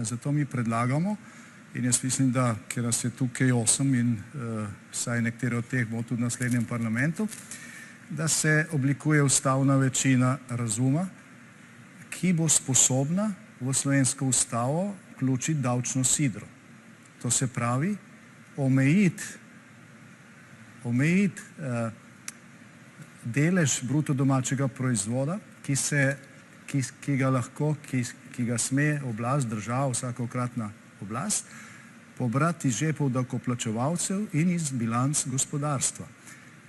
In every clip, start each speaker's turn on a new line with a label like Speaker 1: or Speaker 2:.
Speaker 1: Zato mi predlagamo, in jaz mislim, da ker nas je tukaj 8 in vsaj nekateri od teh bo tudi v naslednjem parlamentu, da se oblikuje ustavna večina razuma, ki bo sposobna v slovensko ustavo vključiti davčno sidro. To se pravi, omejiti delež bruto domačega proizvoda, ki ga sme oblast, država, vsakokratna oblast, pobrati iz žepov davkoplačevalcev in iz bilanc gospodarstva.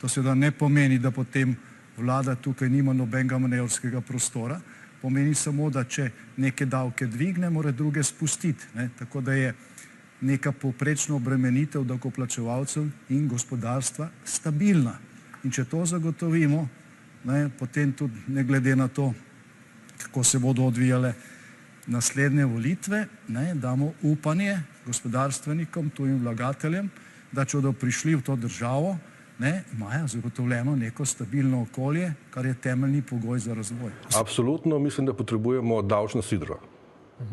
Speaker 1: To seveda ne pomeni, da potem vlada tukaj nima nobenega manevrskega prostora, pomeni samo, da če neke davke dvigne, mora druge spustiti. Tako da je neka povprečna obremenitev davkoplačevalcev in gospodarstva stabilna. In če to zagotovimo, potem tudi ne glede na to, kako se bodo odvijale naslednje volitve, damo upanje gospodarstvenikom, tujim vlagateljem, da če bodo prišli v to državo, imajo zagotovljeno neko stabilno okolje, kar je temeljni pogoj za razvoj.
Speaker 2: Absolutno mislim, da potrebujemo davčno sidro.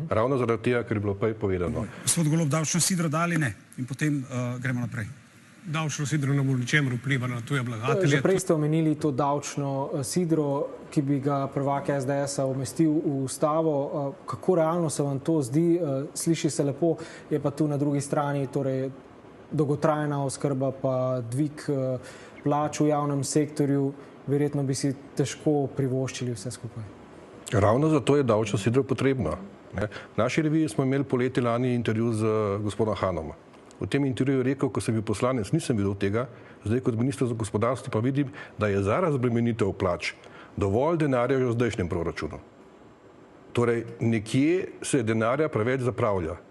Speaker 2: Ravno zaradi tega, ker je bilo prej povedano.
Speaker 3: Gospod Golob, davčno sidro dali ne in potem gremo naprej.
Speaker 4: Davčno sidro ne bo ničemer vpliva na tuje vlagatelje.
Speaker 5: Že prej ste omenili to davčno sidro, ki bi ga prvak SDS-a umestil v ustavo. Kako realno se vam to zdi? Sliši se lepo, je pa tu na drugi strani dolgotrajna oskrba pa dvig plač v javnem sektorju. Verjetno bi si težko privoščili vse skupaj.
Speaker 2: Ravno zato je davčno sidro potrebno. V naši reviji smo imeli poleti lani intervju z gospodom Hanom. V tem intervjuju je rekel, ko sem bil poslanec, nisem videl tega, zdaj kot minister za gospodarstvo pa vidim, da je za razbremenitev plač dovolj denarja v zdajšnjem proračunu. Torej, nekje se denarja preveč zapravlja.